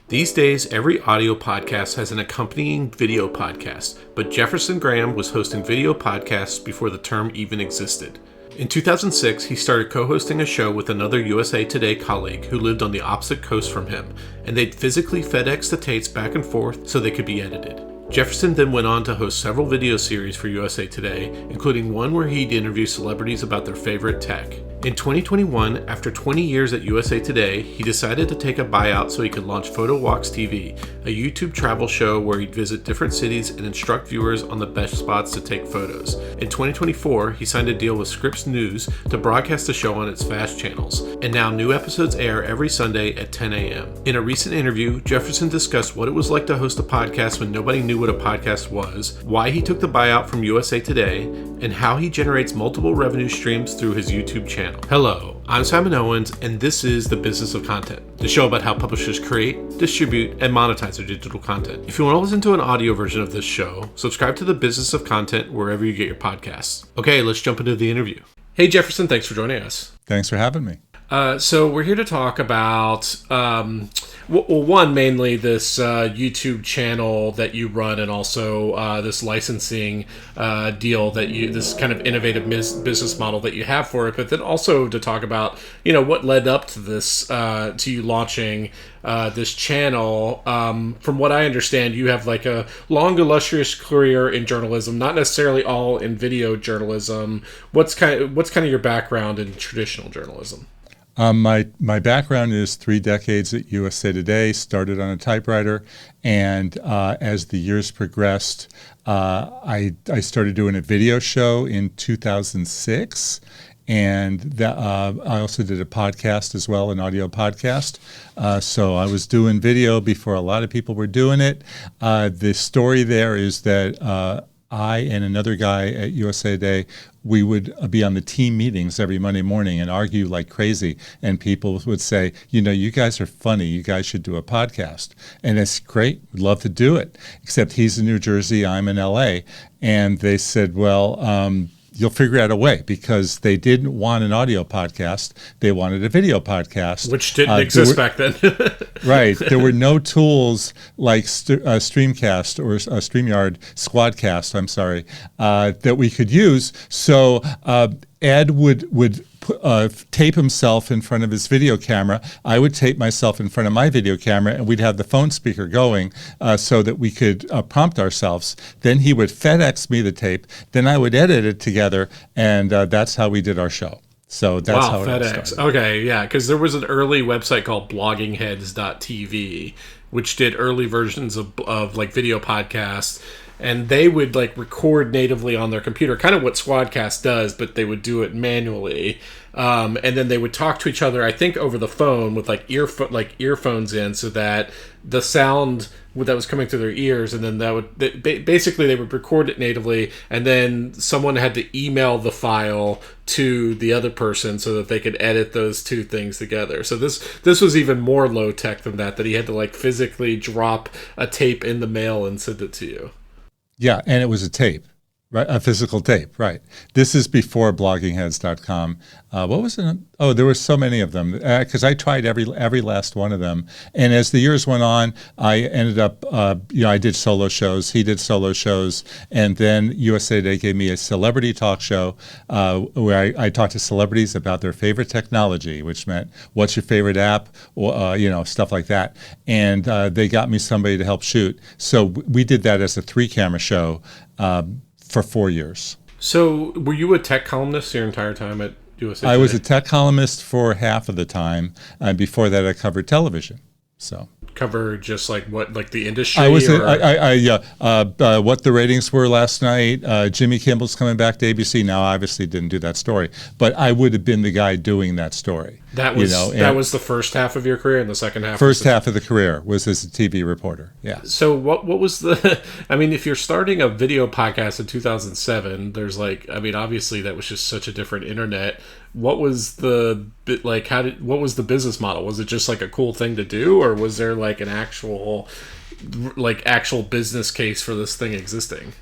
These days, every audio podcast has an accompanying video podcast, but Jefferson Graham was hosting video podcasts before the term even existed. In 2006, he started co-hosting a show with another USA Today colleague who lived on the opposite coast from him, and they'd physically FedEx the tapes back and forth so they could be edited. Jefferson then went on to host several video series for USA Today, including one where he'd interview celebrities about their favorite tech. In 2021, after 20 years at USA Today, he decided to take a buyout so he could launch PhotowalksTV, a YouTube travel show where he'd visit different cities and instruct viewers on the best spots to take photos. In 2024, he signed a deal with Scripps News to broadcast the show on its FAST channels, and now new episodes air every Sunday at 10 a.m. In a recent interview, Jefferson discussed what it was like to host a podcast when nobody knew what a podcast was, why he took the buyout from USA Today, and how he generates multiple revenue streams through his YouTube channel. Hello, I'm Simon Owens, and this is The Business of Content, the show about how publishers create, distribute, and monetize their digital content. If you want to listen to an audio version of this show, subscribe to The Business of Content wherever you get your podcasts. Okay, let's jump into the interview. Hey, Jefferson, thanks for joining us. Thanks for having me. So we're here to talk about, one, mainly this YouTube channel that you run, and also this licensing deal that this kind of innovative business model that you have for it. But then also to talk about, what led up to this, to you launching this channel. From what I understand, you have like a long, illustrious career in journalism, not necessarily all in video journalism. What's kind of your background in traditional journalism? My background is 3 decades at USA Today, started on a typewriter, and as the years progressed, I started doing a video show in 2006, and I also did a podcast as well, an audio podcast. So I was doing video before a lot of people were doing it. The story there is that I and another guy at USA Today, we would be on the team meetings every Monday morning and argue like crazy. And people would say, you guys are funny. You guys should do a podcast. And it's great. We'd love to do it. Except he's in New Jersey, I'm in LA. And they said, well, you'll figure out a way, because they didn't want an audio podcast. They wanted a video podcast. Which didn't exist back then. Right. There were no tools like Streamcast or StreamYard, Squadcast, that we could use. So Ed would tape himself in front of his video camera. I would tape myself in front of my video camera, and we'd have the phone speaker going so that we could prompt ourselves. Then he would FedEx me the tape. Then I would edit it together, and that's how we did our show. So that's how it FedEx. started. Okay, yeah, because there was an early website called bloggingheads.tv, which did early versions of like video podcasts. And they would like record natively on their computer, kind of what Squadcast does, but they would do it manually. And then they would talk to each other, I think, over the phone with like earphones in, so that the sound that was coming through their ears, and then basically they would record it natively, and then someone had to email the file to the other person so that they could edit those two things together. So this was even more low tech than that he had to like physically drop a tape in the mail and send it to you. Yeah, and it was a tape, right? A physical tape, right? This is before bloggingheads.com. What was it? Oh, there were so many of them, because I tried every last one of them. And as the years went on, I ended up, I did solo shows. He did solo shows. And then USA Today gave me a celebrity talk show where I talked to celebrities about their favorite technology, which meant what's your favorite app, or, stuff like that. And they got me somebody to help shoot. So we did that as a 3-camera show for 4 years. So were you a tech columnist your entire time at USA Today? I was a tech columnist for half of the time, and before that I covered television. So cover just like what, like the industry? I was what the ratings were last night. Jimmy Kimmel's coming back to ABC now. I obviously didn't do that story, but I would have been the guy doing that story. That was the first half of your career, and the second half. First half of the career was as a TV reporter. Yeah. So what was the? I mean, if you're starting a video podcast in 2007, there's obviously that was just such a different internet. What was the what was the business model? Was it just like a cool thing to do, or was there like an actual business case for this thing existing?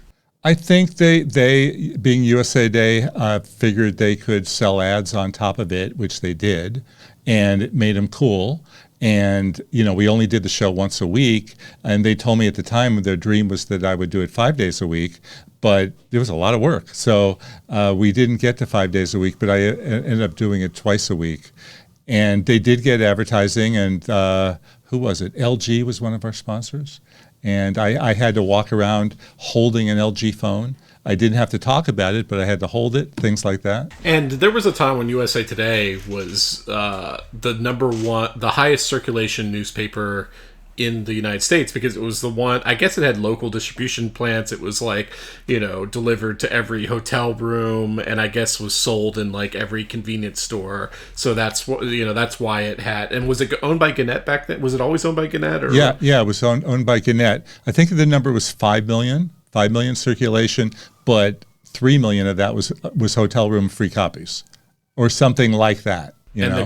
I think they being USA Today, figured they could sell ads on top of it, which they did, and it made them cool. And, we only did the show once a week. And they told me at the time their dream was that I would do it 5 days a week. But it was a lot of work. So we didn't get to 5 days a week, but I ended up doing it twice a week. And they did get advertising, and who was it? LG was one of our sponsors. And I had to walk around holding an LG phone. I didn't have to talk about it, but I had to hold it, things like that. And there was a time when USA Today was the highest circulation newspaper in the United States, because it was the one, I guess it had local distribution plants. It was like, delivered to every hotel room, and I guess was sold in like every convenience store. So that's what, that's why it had. And was it owned by Gannett back then? Was it always owned by Gannett? Or? Yeah, it was owned by Gannett. I think the number was 5 million circulation, but 3 million of that was hotel room free copies or something like that.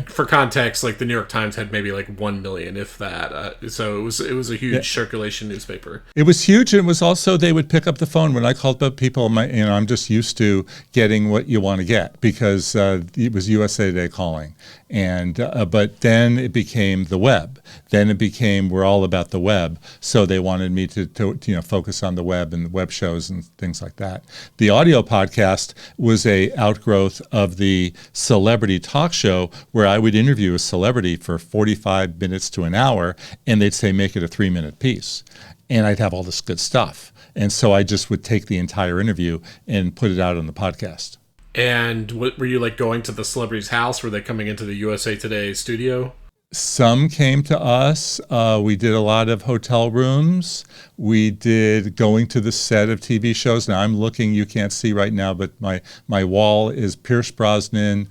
For context, like the New York Times had maybe like 1 million, if that. So it was a huge circulation newspaper. It was huge, and it was also, they would pick up the phone when I called up people. I'm just used to getting what you want to get, because it was USA Today calling, and but then it became the web. Then it became, we're all about the web. So they wanted me to focus on the web and the web shows and things like that. The audio podcast was a outgrowth of the celebrity talk show, where I would interview a celebrity for 45 minutes to an hour, and they'd say, make it a 3-minute piece. And I'd have all this good stuff. And so I just would take the entire interview and put it out on the podcast. And were you like going to the celebrity's house? Were they coming into the USA Today studio? Some came to us. We did a lot of hotel rooms. We did going to the set of TV shows. Now I'm looking, you can't see right now, but my wall is Pierce Brosnan,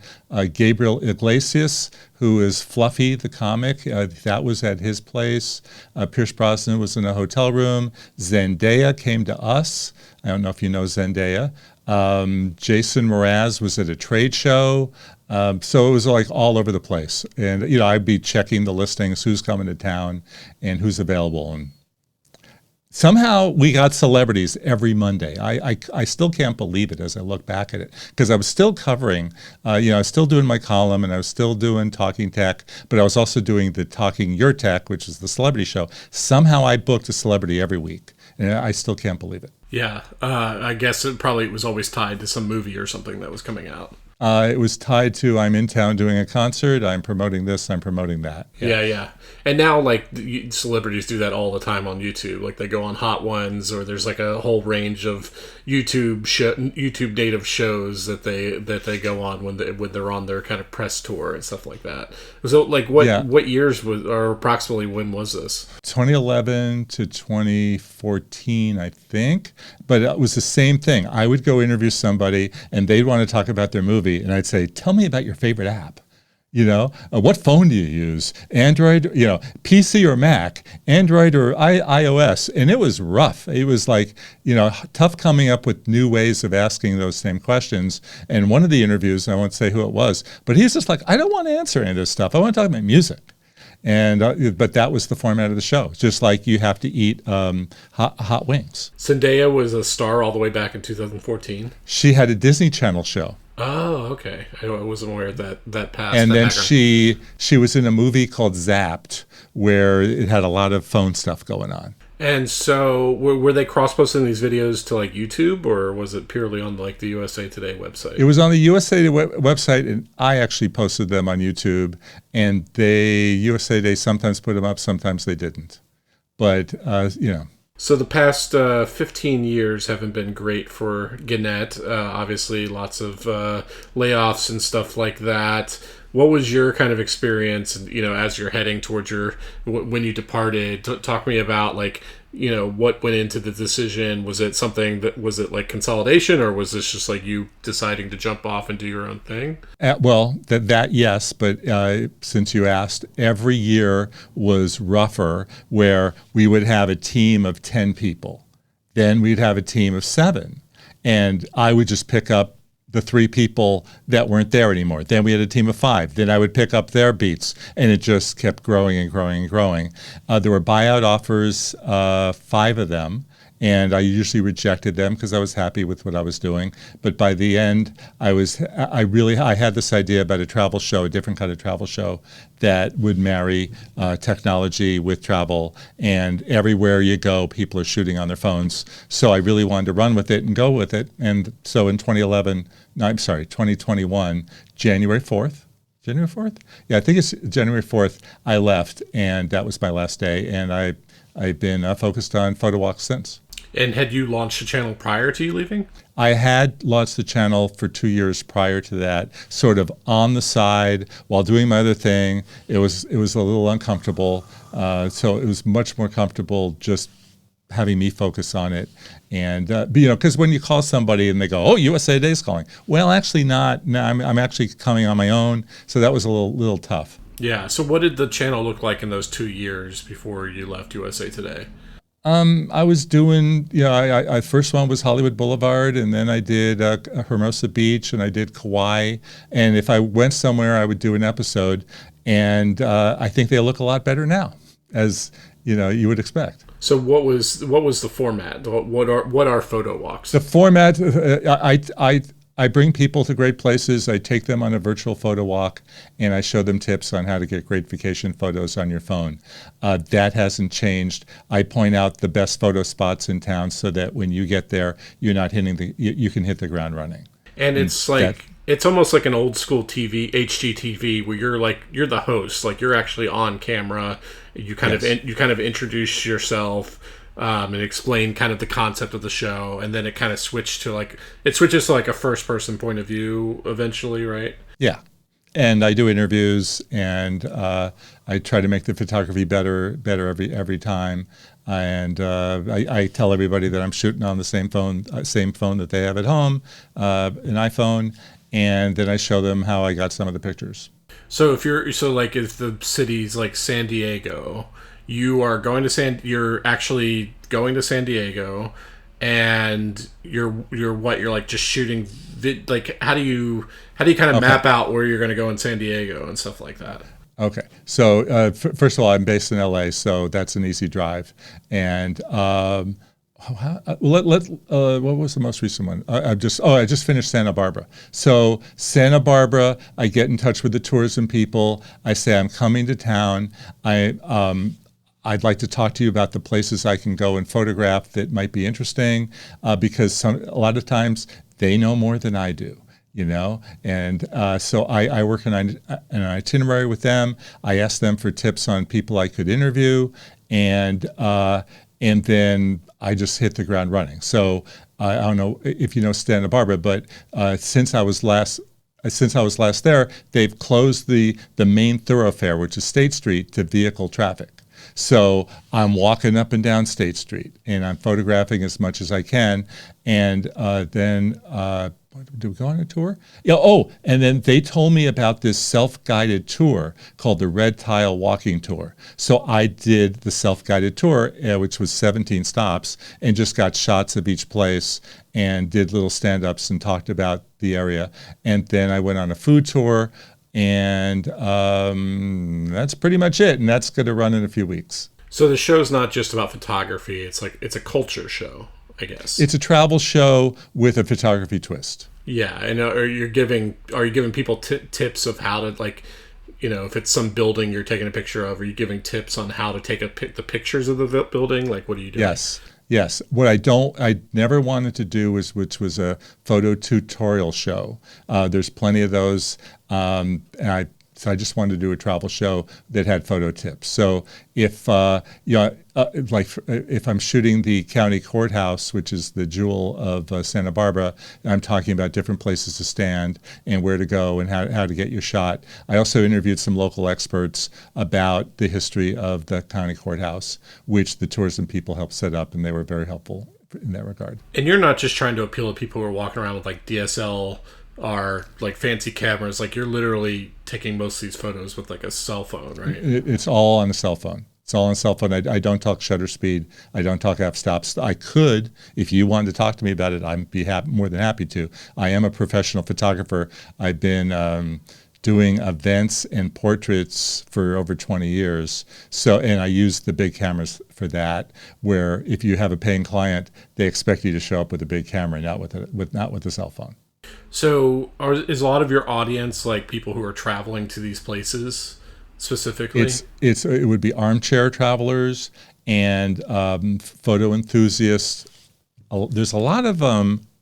Gabriel Iglesias, who is Fluffy the comic. That was at his place. Pierce Brosnan was in a hotel room. Zendaya came to us. I don't know if you know Zendaya. Jason Mraz was at a trade show. So it was like all over the place. And, I'd be checking the listings, who's coming to town and who's available. And somehow we got celebrities every Monday. I still can't believe it as I look back at it, because I was still covering, I was still doing my column, and I was still doing Talking Tech, but I was also doing the Talking Your Tech, which is the celebrity show. Somehow I booked a celebrity every week, and I still can't believe it. Yeah, I guess it was always tied to some movie or something that was coming out. It was tied to, I'm in town doing a concert, I'm promoting this, I'm promoting that. Yeah. And now, like, celebrities do that all the time on YouTube. Like, they go on Hot Ones, or there's like a whole range of YouTube native shows that they go on when they're on their kind of press tour and stuff like that. So, like, what years or approximately when was this? 2011 to 2014, I think. But it was the same thing. I would go interview somebody, and they'd want to talk about their movie, and I'd say, tell me about your favorite app. What phone do you use? Android, PC or Mac, Android or iOS. And it was rough. It was like, tough coming up with new ways of asking those same questions. And one of the interviews, I won't say who it was, but he's just like, I don't want to answer any of this stuff. I want to talk about music. And but that was the format of the show. Just like you have to eat hot wings. Zendaya was a star all the way back in 2014. She had a Disney Channel show. Oh, okay. I wasn't aware of that past. And then background. she was in a movie called Zapped, where it had a lot of phone stuff going on. And so, were they cross-posting these videos to like YouTube, or was it purely on like the USA Today website? It was on the USA Today website, and I actually posted them on YouTube. And USA Today sometimes put them up, sometimes they didn't. But So the past 15 years haven't been great for Gannett. Obviously, lots of layoffs and stuff like that. What was your kind of experience, as you're heading towards when you departed? Talk to me about what went into the decision. Was it like consolidation, or was this just like you deciding to jump off and do your own thing? That yes, but since you asked, every year was rougher, where we would have a team of 10 people. Then we'd have a team of 7. And I would just pick up the 3 people that weren't there anymore. Then we had a team of 5. Then I would pick up their beats, and it just kept growing and growing and growing. There were buyout offers, 5 of them, and I usually rejected them because I was happy with what I was doing. But by the end, I had this idea about a travel show, a different kind of travel show that would marry technology with travel, and everywhere you go, people are shooting on their phones. So I really wanted to run with it and go with it. And so in 2021, January 4th, January 4th? Yeah, I think it's January 4th, I left, and that was my last day. And I've been focused on PhotowalkTV since. And had you launched a channel prior to you leaving? I had launched the channel for 2 years prior to that, sort of on the side while doing my other thing. It was a little uncomfortable, so it was much more comfortable just having me focus on it. And because when you call somebody and they go, "Oh, USA Today's calling," well, actually not. No, I'm actually coming on my own, so that was a little tough. Yeah. So what did the channel look like in those 2 years before you left USA Today? I was doing, I first one was Hollywood Boulevard, and then I did Hermosa Beach, and I did Kauai. And if I went somewhere, I would do an episode. And I think they look a lot better now, as you would expect. So what was the format? What are photo walks? The format, I bring people to great places. I take them on a virtual photo walk, and I show them tips on how to get great vacation photos on your phone. That hasn't changed. I point out the best photo spots in town so that when you get there, you're not you can hit the ground running. And it's it's almost like an old school TV, HGTV, where you're the host, like you're actually on camera. You kind of introduce yourself. And explain kind of the concept of the show, and then it kind of switches to a first-person point of view eventually, right? Yeah, and I do interviews, and I try to make the photography better every time. And I tell everybody that I'm shooting on the same phone that they have at home, an iPhone, and then I show them how I got some of the pictures. So if the city's like San Diego. You're actually going to San Diego, and you're like just shooting how do you kind of map out where you're going to go in San Diego and stuff like that? Okay, so first of all, I'm based in LA, so that's an easy drive. And what was the most recent one? I just finished Santa Barbara. So Santa Barbara, I get in touch with the tourism people. I say I'm coming to town. I'd like to talk to you about the places I can go and photograph that might be interesting, because a lot of times they know more than I do, and so I work on an itinerary with them. I ask them for tips on people I could interview, and then I just hit the ground running. So I don't know if you know Santa Barbara, but since I was last there, they've closed the main thoroughfare, which is State Street, to vehicle traffic. So I'm walking up and down State Street, and I'm photographing as much as I can. And then, did we go on a tour? Yeah. Oh, and then they told me about this self-guided tour called the Red Tile Walking Tour. So I did the self-guided tour, which was 17 stops, and just got shots of each place and did little stand-ups and talked about the area. And then I went on a food tour. And that's pretty much it. And that's going to run in a few weeks. So the show's not just about photography. It's a culture show, I guess. It's a travel show with a photography twist. Yeah. And are you giving people tips of how to, if it's some building you're taking a picture of, are you giving tips on how to take the pictures of the building? Like, what are you doing? Yes. What I never wanted to do which was a photo tutorial show. There's plenty of those. So I just wanted to do a travel show that had photo tips. So if if I'm shooting the county courthouse, which is the jewel of Santa Barbara, I'm talking about different places to stand and where to go and how to get your shot. I also interviewed some local experts about the history of the county courthouse, which the tourism people helped set up, and they were very helpful in that regard. And you're not just trying to appeal to people who are walking around with DSL are fancy cameras. You're literally taking most of these photos with a cell phone, right? It's all on a cell phone. It's all on a cell phone. I don't talk shutter speed. I don't talk f-stops. I could, if you wanted to talk to me about it, I'd be more than happy to. I am a professional photographer. I've been doing events and portraits for over 20 years. So, and I use the big cameras for that, where if you have a paying client, they expect you to show up with a big camera, not with a cell phone. So is a lot of your audience like people who are traveling to these places specifically? It would be armchair travelers and photo enthusiasts. There's a lot of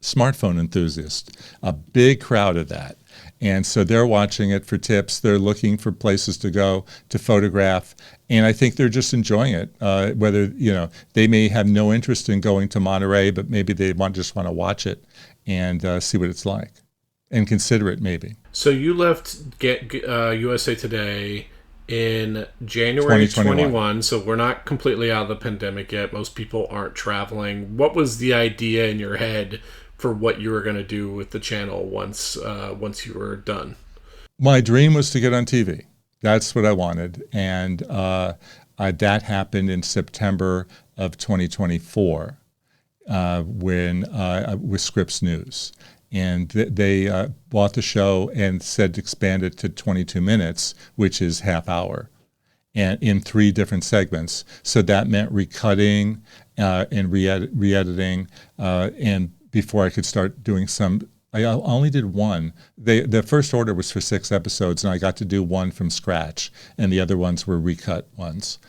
smartphone enthusiasts, a big crowd of that. And so they're watching it for tips. They're looking for places to go to photograph. And I think they're just enjoying it. Whether, they may have no interest in going to Monterey, but maybe they just want to watch it and see what it's like and consider it maybe. So you left USA Today in January 2021, so we're not completely out of the pandemic yet. Most people aren't traveling. What was the idea in your head for what you were going to do with the channel once you were done? My dream was to get on TV. That's what I wanted. And that happened in September of 2024 with Scripps News. And they bought the show and said to expand it to 22 minutes, which is half hour, and in 3 different segments. So that meant recutting and re-editing. And before I could start doing I only did one. The first order was for 6 episodes, and I got to do one from scratch, and the other ones were recut ones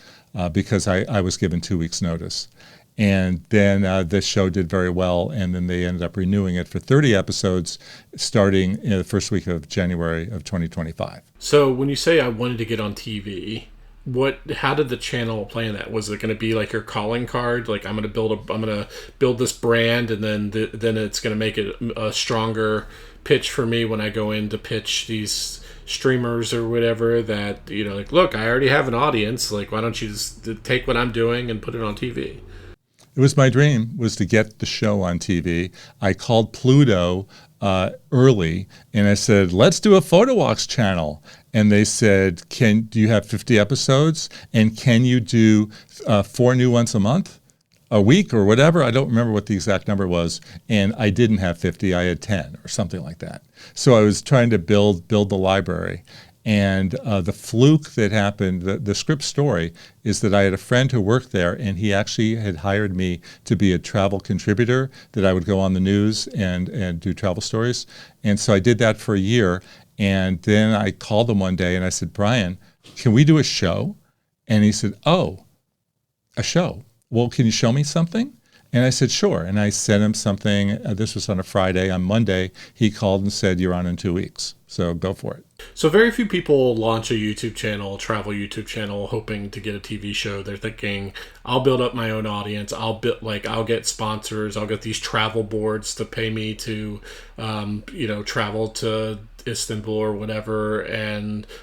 because I was given 2 weeks' notice. And then the show did very well, and then they ended up renewing it for 30 episodes starting in the first week of January of 2025. So when you say I wanted to get on TV, how did the channel play in that? Was it going to be like your calling card? Like I'm going to build this brand, and then it's going to make it a stronger pitch for me when I go in to pitch these streamers or whatever that, like, look, I already have an audience. Like, why don't you just take what I'm doing and put it on TV? It was my dream was to get the show on TV. I called Pluto early and I said, let's do a PhotowalksTV channel. And they said, do you have 50 episodes? And can you do 4 new ones a month, a week or whatever? I don't remember what the exact number was. And I didn't have 50, I had 10 or something like that. So I was trying to build the library. And the fluke that happened, the Scripps story, is that I had a friend who worked there, and he actually had hired me to be a travel contributor, that I would go on the news and do travel stories. And so I did that for a year. And then I called him one day, and I said, Brian, can we do a show? And he said, oh, a show. Well, can you show me something? And I said, sure. And I sent him something. This was on a Friday. On Monday, he called and said, you're on in 2 weeks. So go for it. So very few people launch a YouTube channel, travel YouTube channel, hoping to get a TV show. They're thinking, I'll build up my own audience. I'll get sponsors. I'll get these travel boards to pay me to, travel to Istanbul or whatever,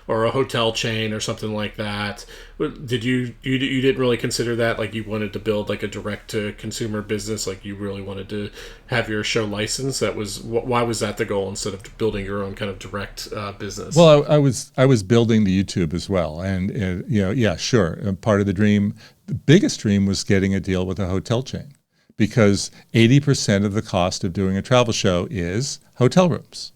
or a hotel chain or something like that. Did you didn't really consider that? Like you wanted to build like a direct to consumer business? Like you really wanted to have your show licensed? Why was that the goal instead of building your own kind of direct business? Well, I was building the YouTube as well, and yeah, sure. Part of the dream, the biggest dream, was getting a deal with a hotel chain, because 80% of the cost of doing a travel show is hotel rooms.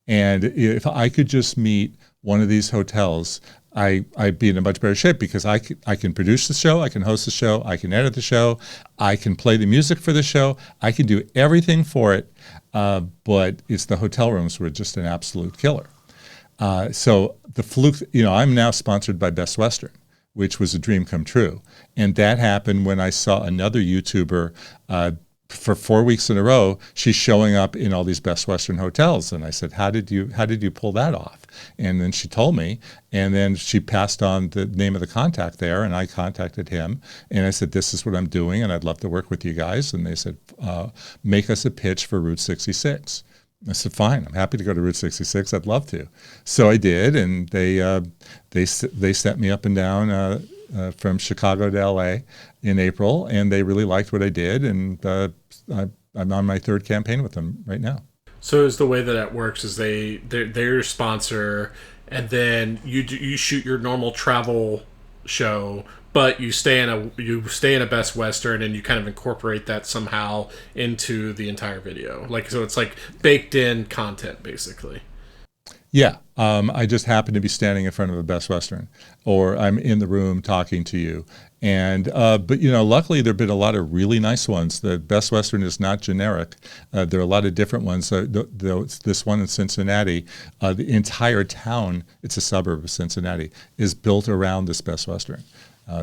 And if I could just meet one of these hotels, I'd be in a much better shape, because I can produce the show, I can host the show, I can edit the show, I can play the music for the show, I can do everything for it, but it's the hotel rooms were just an absolute killer. So the fluke, I'm now sponsored by Best Western, which was a dream come true. And that happened when I saw another YouTuber for 4 weeks in a row, she's showing up in all these Best Western hotels. And I said, how did you pull that off? And then she told me, and then she passed on the name of the contact there, and I contacted him. And I said, this is what I'm doing, and I'd love to work with you guys. And they said, make us a pitch for Route 66. I said, fine, I'm happy to go to Route 66. I'd love to. So I did, and they sent me up and down from Chicago to LA in April, and they really liked what I did, and I'm on my 3rd campaign with them right now. So is the way that it works is they're your sponsor, and then you shoot your normal travel show, but you stay in a Best Western, and you kind of incorporate that somehow into the entire video. So it's like baked in content, basically. Yeah, I just happen to be standing in front of a Best Western, or I'm in the room talking to you. And but luckily there've been a lot of really nice ones. The Best Western is not generic. There are a lot of different ones. This one in Cincinnati, the entire town, it's a suburb of Cincinnati, is built around this Best Western.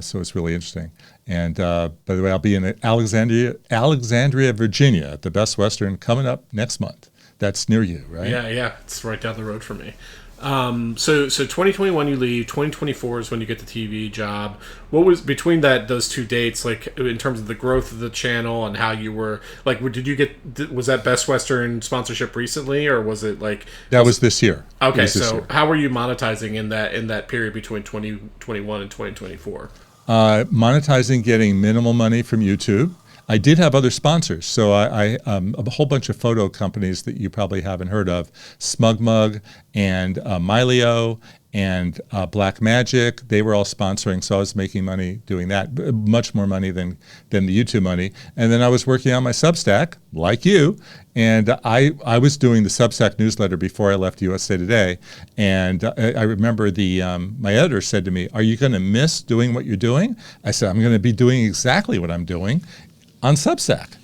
So it's really interesting. And by the way, I'll be in Alexandria, Virginia, at the Best Western coming up next month. That's near you, right? Yeah, it's right down the road from me. So 2021 you leave, 2024 is when you get the TV job. What was between those two dates, like in terms of the growth of the channel and how you were, like, was that Best Western sponsorship recently, or was it like... That was this year. Okay, so how were you monetizing in that period between 2021 and 2024? Monetizing, getting minimal money from YouTube. I did have other sponsors, so I a whole bunch of photo companies that you probably haven't heard of, SmugMug and Mileo and Black Magic. They were all sponsoring, so I was making money doing that, much more money than the YouTube money. And then I was working on my Substack, like you, and I was doing the Substack newsletter before I left USA Today. And I remember my editor said to me, "Are you going to miss doing what you're doing?" I said, "I'm going to be doing exactly what I'm doing on Substack."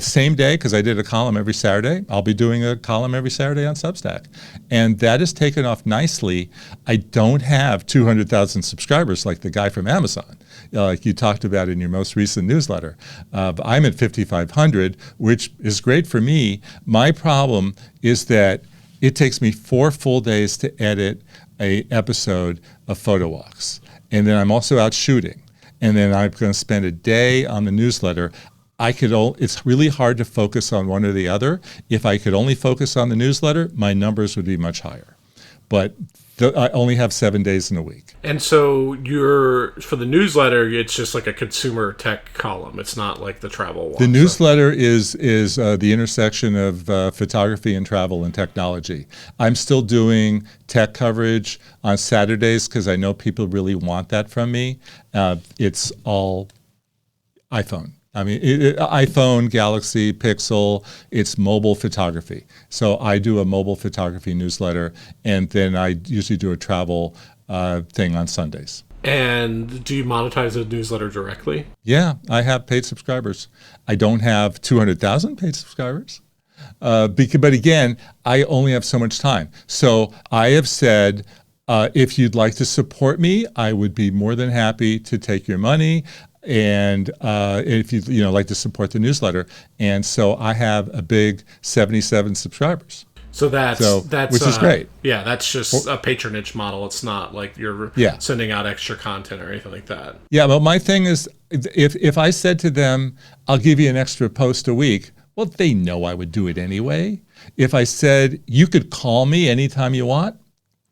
Same day, because I did a column every Saturday, I'll be doing a column every Saturday on Substack. And that has taken off nicely. I don't have 200,000 subscribers like the guy from Amazon, like you talked about in your most recent newsletter. I'm at 5,500, which is great for me. My problem is that it takes me 4 full days to edit an episode of Photo Walks. And then I'm also out shooting. And then I'm going to spend a day on the newsletter. It's really hard to focus on one or the other. If I could only focus on the newsletter, my numbers would be much higher. But I only have 7 days in a week. And so for the newsletter, it's just like a consumer tech column. It's not like the travel one. The newsletter is the intersection of photography and travel and technology. I'm still doing tech coverage on Saturdays because I know people really want that from me. It's all iPhone. I mean, iPhone, Galaxy, Pixel, it's mobile photography. So I do a mobile photography newsletter, and then I usually do a travel thing on Sundays. And do you monetize the newsletter directly? Yeah, I have paid subscribers. I don't have 200,000 paid subscribers. But again, I only have so much time. So I have said, if you'd like to support me, I would be more than happy to take your money. And if you like to support the newsletter, and so I have a big 77 subscribers. So that's which is great. Yeah, that's just a patronage model. It's not like you're sending out extra content or anything like that. Yeah, but my thing is, if I said to them, "I'll give you an extra post a week," well, they know I would do it anyway. If I said, "You could call me anytime you want,"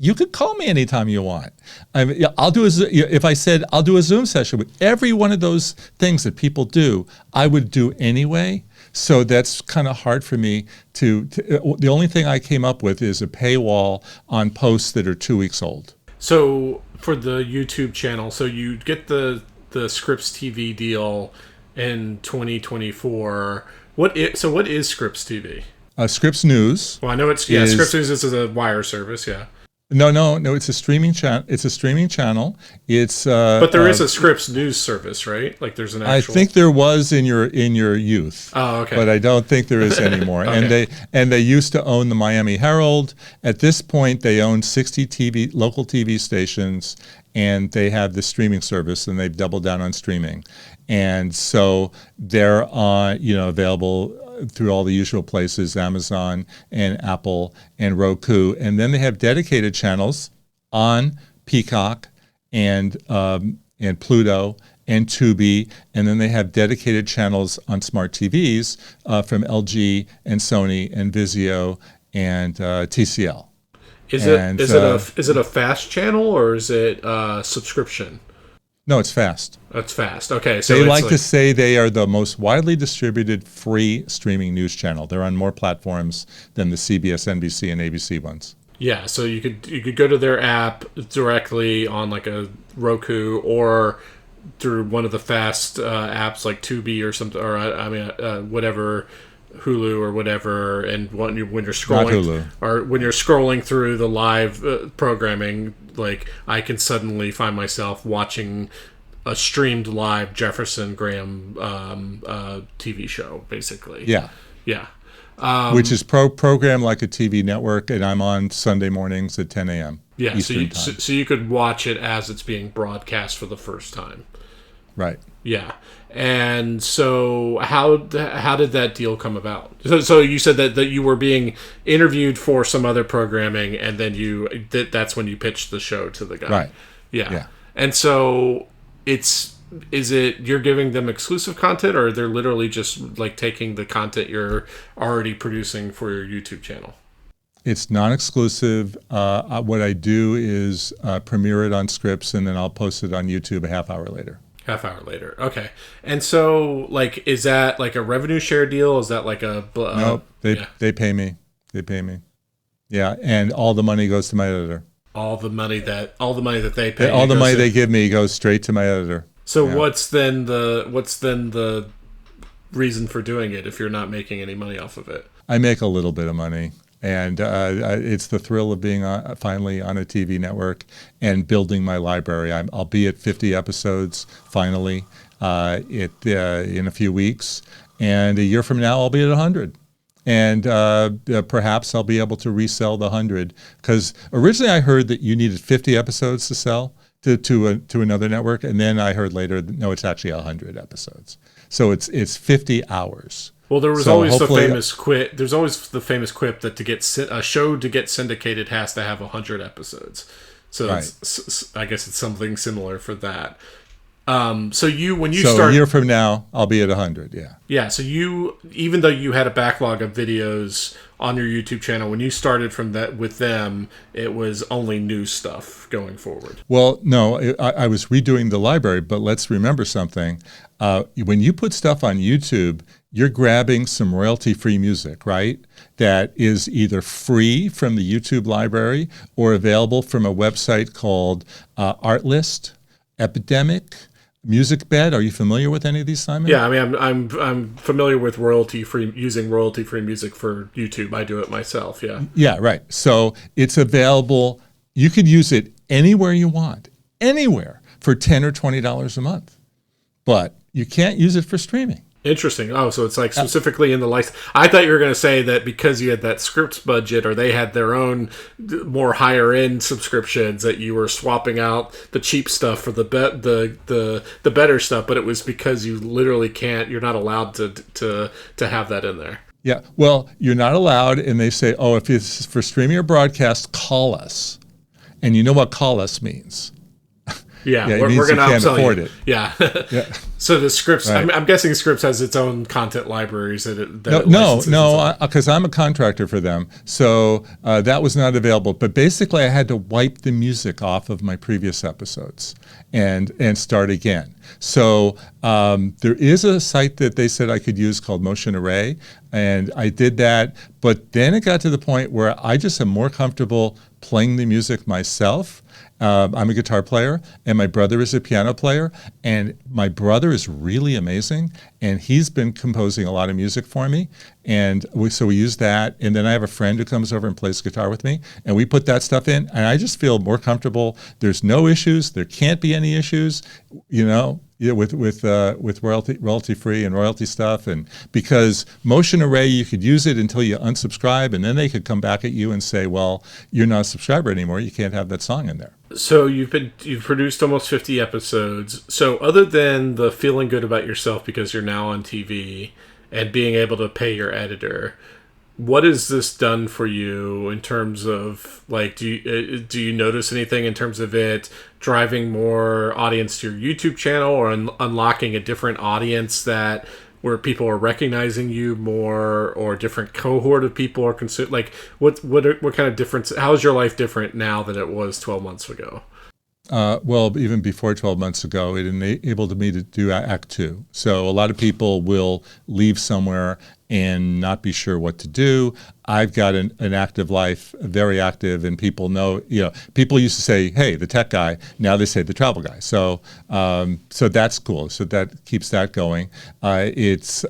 you could call me anytime you want. If I said I'll do a Zoom session with every one of those things that people do, I would do anyway. So that's kind of hard for me to. The only thing I came up with is a paywall on posts that are 2 weeks old. So for the YouTube channel, so you get the Scripps TV deal in 2024. What is Scripps TV? Scripps News. Well, I know Scripps News is a wire service. Yeah. No. It's a streaming channel. It's a streaming channel. It's. But there is a Scripps News service, right? Like there's an actual. I think there was in your youth. Oh, okay. But I don't think there is anymore. Okay. And they used to own the Miami Herald. At this point, they own 60 local TV stations, and they have the streaming service, and they've doubled down on streaming, and so they're available through all the usual places, Amazon and Apple and Roku. And then they have dedicated channels on Peacock and Pluto and Tubi. And then they have dedicated channels on smart TVs from LG and Sony and Vizio and TCL. Is it a fast channel or is it subscription? No, it's fast. That's fast. Okay, so they like to say they are the most widely distributed free streaming news channel. They're on more platforms than the CBS, NBC, and ABC ones. Yeah, so you could go to their app directly on like a Roku or through one of the fast apps like Tubi or something, or whatever Hulu or whatever, and when you're Not scrolling Hulu. or when you're scrolling through the live programming, like I can suddenly find myself watching a streamed live Jefferson Graham TV show, basically. Yeah. Yeah. Which is programmed like a TV network, and I'm on Sunday mornings at 10 a.m. Yeah, Eastern time. So you could watch it as it's being broadcast for the first time. Right. Yeah. And so how did that deal come about? So you said that you were being interviewed for some other programming, and then that's when you pitched the show to the guy. Right. Yeah. And so is it you're giving them exclusive content, or they're literally just like taking the content you're already producing for your YouTube channel? It's non-exclusive. What I do is premiere it on Scripps, and then I'll post it on YouTube a half hour later. Half hour later. Okay. And so, like, is that like a revenue share deal? Is that like a... Nope. They pay me. They pay me. Yeah. And all the money goes to my editor. All the money that they pay. All the money they give me goes straight to my editor. So what's then the reason for doing it if you're not making any money off of it? I make a little bit of money. And it's the thrill of being finally on a TV network and building my library. I'll be at 50 episodes finally in a few weeks. And a year from now, I'll be at 100. And perhaps I'll be able to resell the 100. Because originally I heard that you needed 50 episodes to sell to another network. And then I heard later, no, it's actually 100 episodes. So it's 50 hours. Well, there was always the famous quip. There's always the famous quip that a show to get syndicated has to have 100 episodes. So right. I guess it's something similar for that. So a year from now, I'll be at 100. Yeah. Yeah. So even though you had a backlog of videos on your YouTube channel, when you started with them, it was only new stuff going forward. Well, no, I was redoing the library, but let's remember something. When you put stuff on YouTube, you're grabbing some royalty-free music, right? That is either free from the YouTube library or available from a website called Artlist, Epidemic, MusicBed. Are you familiar with any of these, Simon? Yeah, I mean, I'm familiar with using royalty-free music for YouTube. I do it myself. Yeah. Yeah, right. So it's available. You could use it anywhere you want, anywhere, for $10 or $20 a month, but you can't use it for streaming. Interesting. Oh, so it's like specifically in the license. I thought you were going to say that because you had that Scripps budget, or they had their own more higher end subscriptions, that you were swapping out the cheap stuff for the better stuff. But it was because you literally can't. You're not allowed to have that in there. Yeah. Well, you're not allowed, and they say, oh, if it's for streaming or broadcast, call us. And you know what call us means. Yeah, we're going to afford it. Yeah. Yeah. So the Scripps, right. I'm guessing Scripps has its own content libraries No, because I'm a contractor for them. So that was not available. But basically, I had to wipe the music off of my previous episodes and start again. So there is a site that they said I could use called Motion Array, and I did that. But then it got to the point where I just am more comfortable playing the music myself. I'm a guitar player, and my brother is a piano player, and my brother is really amazing, and he's been composing a lot of music for me, and so we use that, and then I have a friend who comes over and plays guitar with me, and we put that stuff in, and I just feel more comfortable. There's no issues. There can't be any issues, with royalty free and royalty stuff, and because Motion Array, you could use it until you unsubscribe, and then they could come back at you and say, well, you're not a subscriber anymore. You can't have that song in there. So you've produced almost 50 episodes. So other than the feeling good about yourself because you're now on TV and being able to pay your editor, what has this done for you in terms of, like, do you notice anything in terms of it driving more audience to your YouTube channel, or unlocking a different audience where people are recognizing you more, or a different cohort of people are like what kind of difference? How is your life different now than it was 12 months ago? Well, even before 12 months ago, it enabled me to do Act 2. So a lot of people will leave somewhere and not be sure what to do. I've got an active life, very active, and people know, people used to say, hey, the tech guy. Now they say the travel guy. So so that's cool. So that keeps that going. It's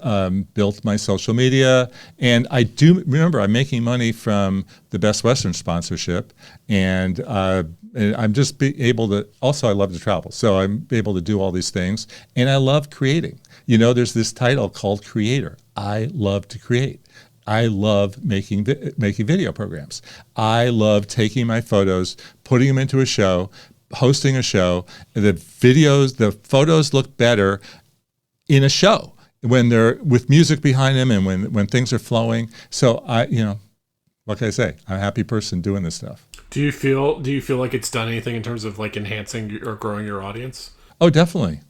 built my social media. And I do remember I'm making money from the Best Western sponsorship. And I'm just able to, also I love to travel. So I'm able to do all these things. And I love creating. There's this title called creator. I love to create. I love making video programs. I love taking my photos, putting them into a show, hosting a show. The photos look better in a show when they're with music behind them and when things are flowing. So like I say, I'm a happy person doing this stuff. Do you feel like it's done anything in terms of like enhancing or growing your audience? Oh, definitely.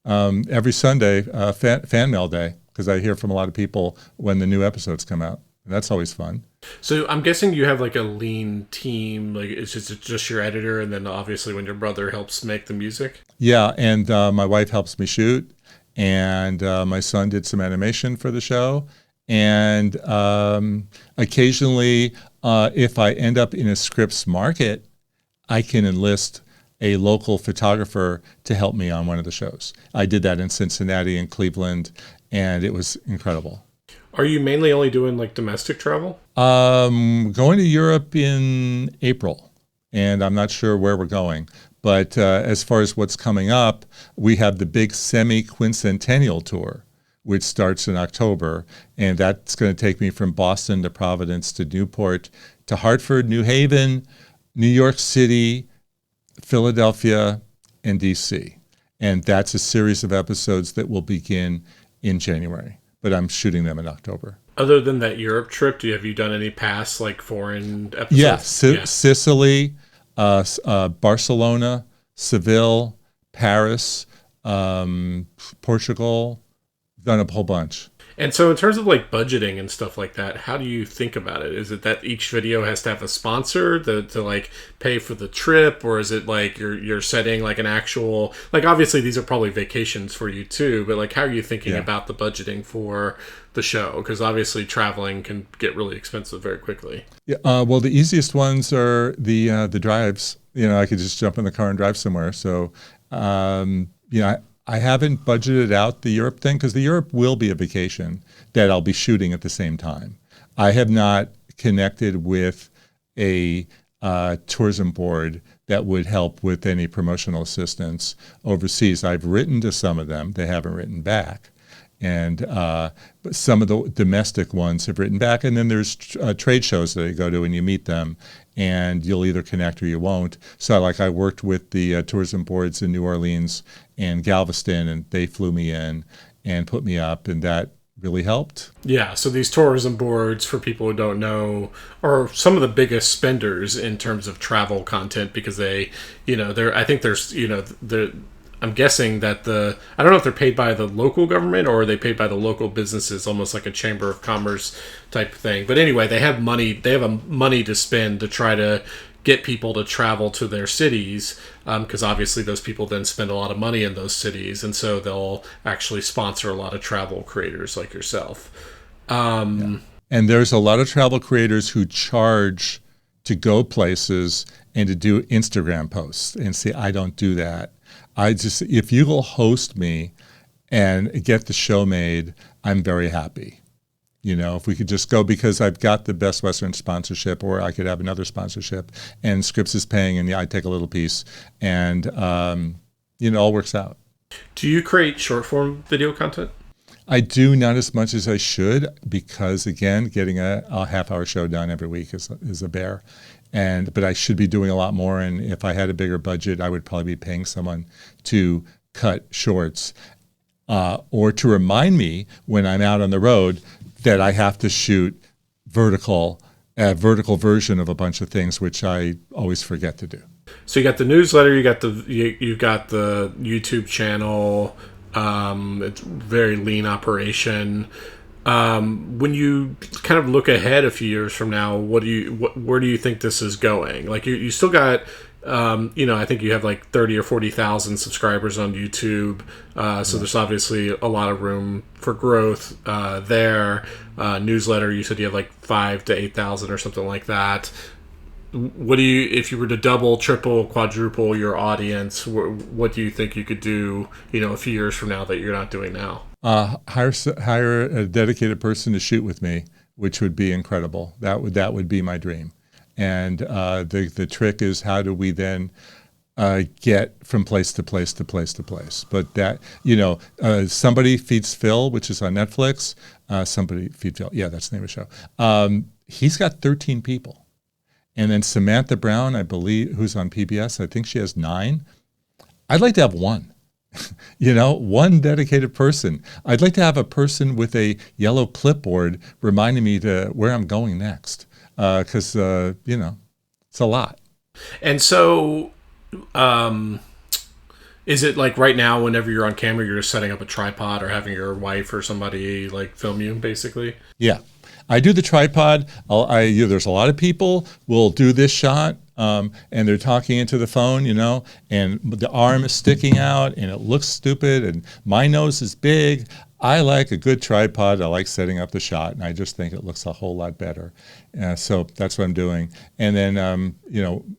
Every Sunday, fan mail day, because I hear from a lot of people when the new episodes come out. That's always fun. So I'm guessing you have like a lean team, like it's just your editor, and then obviously when your brother helps make the music? Yeah, and my wife helps me shoot, and my son did some animation for the show. And occasionally, if I end up in a Scripps market, I can enlist a local photographer to help me on one of the shows. I did that in Cincinnati and Cleveland, and it was incredible. Are you mainly only doing like domestic travel? Going to Europe in April, and I'm not sure where we're going. But as far as what's coming up, we have the big semi-quincentennial tour, which starts in October, and that's going to take me from Boston to Providence to Newport to Hartford, New Haven, New York City, Philadelphia, and DC. And that's a series of episodes that will begin in January, but I'm shooting them in October. Other than that Europe trip, have you done any past like foreign episodes? Yeah, Sicily, Barcelona, Seville, Paris, Portugal, done a whole bunch. And so in terms of like budgeting and stuff like that, how do you think about it? Is it that each video has to have a sponsor to like pay for the trip, or is it like you're setting like an actual, like obviously these are probably vacations for you too, but like how are you thinking about the budgeting for the show? Because obviously traveling can get really expensive very quickly. Yeah, well, the easiest ones are the drives. I could just jump in the car and drive somewhere. So I haven't budgeted out the Europe thing because the Europe will be a vacation that I'll be shooting at the same time. I have not connected with a tourism board that would help with any promotional assistance overseas. I've written to some of them. They haven't written back. And but some of the domestic ones have written back. And then there's trade shows that I go to and you meet them and you'll either connect or you won't. So I worked with the tourism boards in New Orleans and Galveston, and they flew me in and put me up, and that really helped. Yeah, so these tourism boards, for people who don't know, are some of the biggest spenders in terms of travel content because they, I think there's, I'm guessing that I don't know if they're paid by the local government or are they paid by the local businesses, almost like a chamber of commerce type thing. But anyway, they have money to spend to try to get people to travel to their cities, because obviously those people then spend a lot of money in those cities, and so they'll actually sponsor a lot of travel creators like yourself. And there's a lot of travel creators who charge to go places and to do Instagram posts. And see, I don't do that. If you will host me and get the show made, I'm very happy. If we could just go, because I've got the Best Western sponsorship, or I could have another sponsorship, and Scripps is paying, and I take a little piece, and it all works out. Do you create short form video content? I do, not as much as I should, because again, getting a half-hour show done every week is a bear. But I should be doing a lot more, and if I had a bigger budget, I would probably be paying someone to cut shorts, or to remind me when I'm out on the road that I have to shoot a vertical version of a bunch of things, which I always forget to do. So you got the newsletter, you got the YouTube channel. It's a very lean operation. When you kind of look ahead a few years from now, where do you think this is going? Like you still got, I think you have like 30 or 40,000 subscribers on YouTube. So there's obviously a lot of room for growth there. Newsletter, you said you have like 5 to 8,000 or something like that. What do you, if you were to double, triple, quadruple your audience, what do you think you could do, a few years from now that you're not doing now? Hire a dedicated person to shoot with me, which would be incredible. That would be my dream. And the trick is, how do we then get from place to place to place to place? But that, Somebody Feeds Phil, which is on Netflix. Somebody Feed Phil. Yeah, that's the name of the show. He's got 13 people. And then Samantha Brown, I believe, who's on PBS, I think she has 9. I'd like to have one. One dedicated person. I'd like to have a person with a yellow clipboard reminding me to where I'm going next. Because, it's a lot. And so, is it like right now, whenever you're on camera, you're just setting up a tripod or having your wife or somebody like film you, basically? Yeah. I do the tripod. There's a lot of people will do this shot, and they're talking into the phone, and the arm is sticking out, and it looks stupid, and my nose is big. I like a good tripod. I like setting up the shot, and I just think it looks a whole lot better. So that's what I'm doing. And then,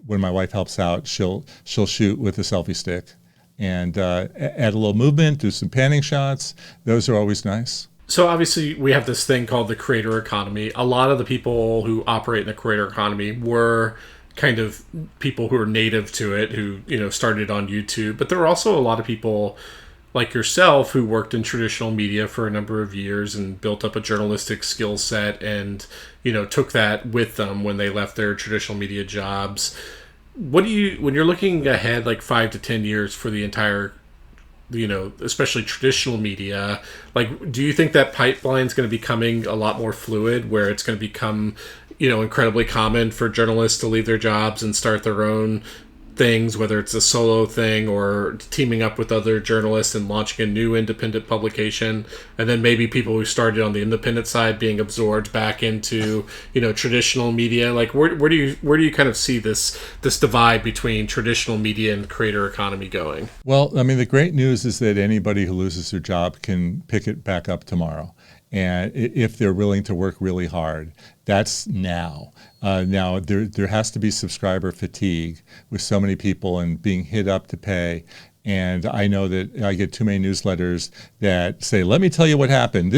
when my wife helps out, she'll shoot with a selfie stick and add a little movement, do some panning shots. Those are always nice. So obviously we have this thing called the creator economy. A lot of the people who operate in the creator economy were kind of people who are native to it, who, started on YouTube. But there were also a lot of people like yourself who worked in traditional media for a number of years and built up a journalistic skill set and, took that with them when they left their traditional media jobs. When you're looking ahead like 5 to 10 years for the entire, especially traditional media, like, do you think that pipeline is going to be becoming a lot more fluid, where it's going to become, incredibly common for journalists to leave their jobs and start their own things, whether it's a solo thing or teaming up with other journalists and launching a new independent publication, and then maybe people who started on the independent side being absorbed back into traditional media? Like, where do you kind of see this divide between traditional media and creator economy going? Well, I mean, the great news is that anybody who loses their job can pick it back up tomorrow. And if they're willing to work really hard, that's now. Now, there has to be subscriber fatigue with so many people and being hit up to pay. And I know that I get too many newsletters that say, let me tell you what happened.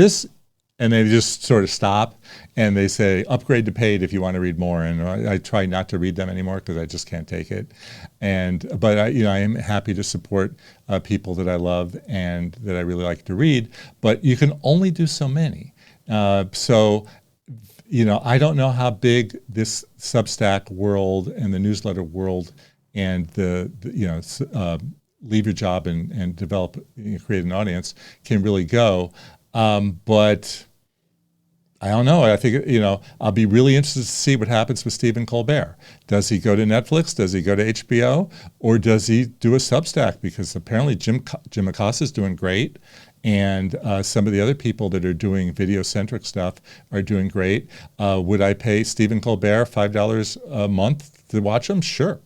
And they just sort of stop and they say, upgrade to paid if you want to read more. And I try not to read them anymore because I just can't take it. But I am happy to support people that I love and that I really like to read. But you can only do so many. I don't know how big this Substack world and the newsletter world and leave your job and develop, create an audience can really go. But I don't know. I think, I'll be really interested to see what happens with Stephen Colbert. Does he go to Netflix? Does he go to HBO? Or does he do a Substack? Because apparently Jim Acosta is doing great. And some of the other people that are doing video-centric stuff are doing great. Would I pay Stephen Colbert $5 a month to watch him? Sure.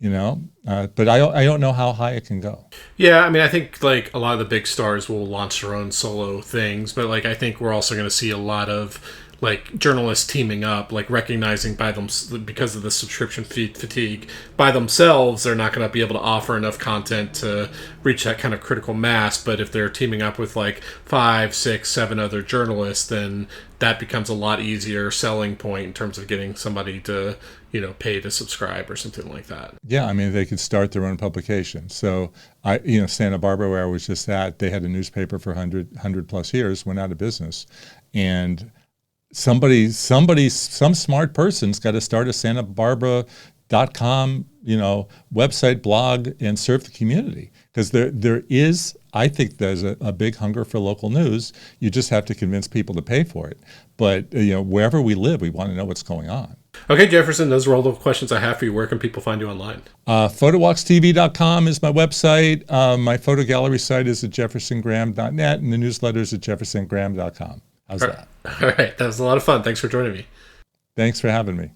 But I don't know how high it can go. Yeah, I mean, I think like a lot of the big stars will launch their own solo things, but like I think we're also going to see a lot of like journalists teaming up, like recognizing by them because of the subscription fatigue by themselves, they're not going to be able to offer enough content to reach that kind of critical mass. But if they're teaming up with like 5, 6, 7 other journalists, then that becomes a lot easier selling point in terms of getting somebody to, pay to subscribe or something like that. Yeah, I mean, they could start their own publication. So, Santa Barbara, where I was just at, they had a newspaper for 100 plus years, went out of business. And some smart person's got to start a SantaBarbara.com, website, blog, and serve the community. Because I think there's a big hunger for local news. You just have to convince people to pay for it. But, wherever we live, we want to know what's going on. Okay, Jefferson, those are all the questions I have for you. Where can people find you online? PhotowalksTV.com is my website. My photo gallery site is at jeffersongraham.net, and the newsletter is at jeffersongraham.com. How's that? All right. That was a lot of fun. Thanks for joining me. Thanks for having me.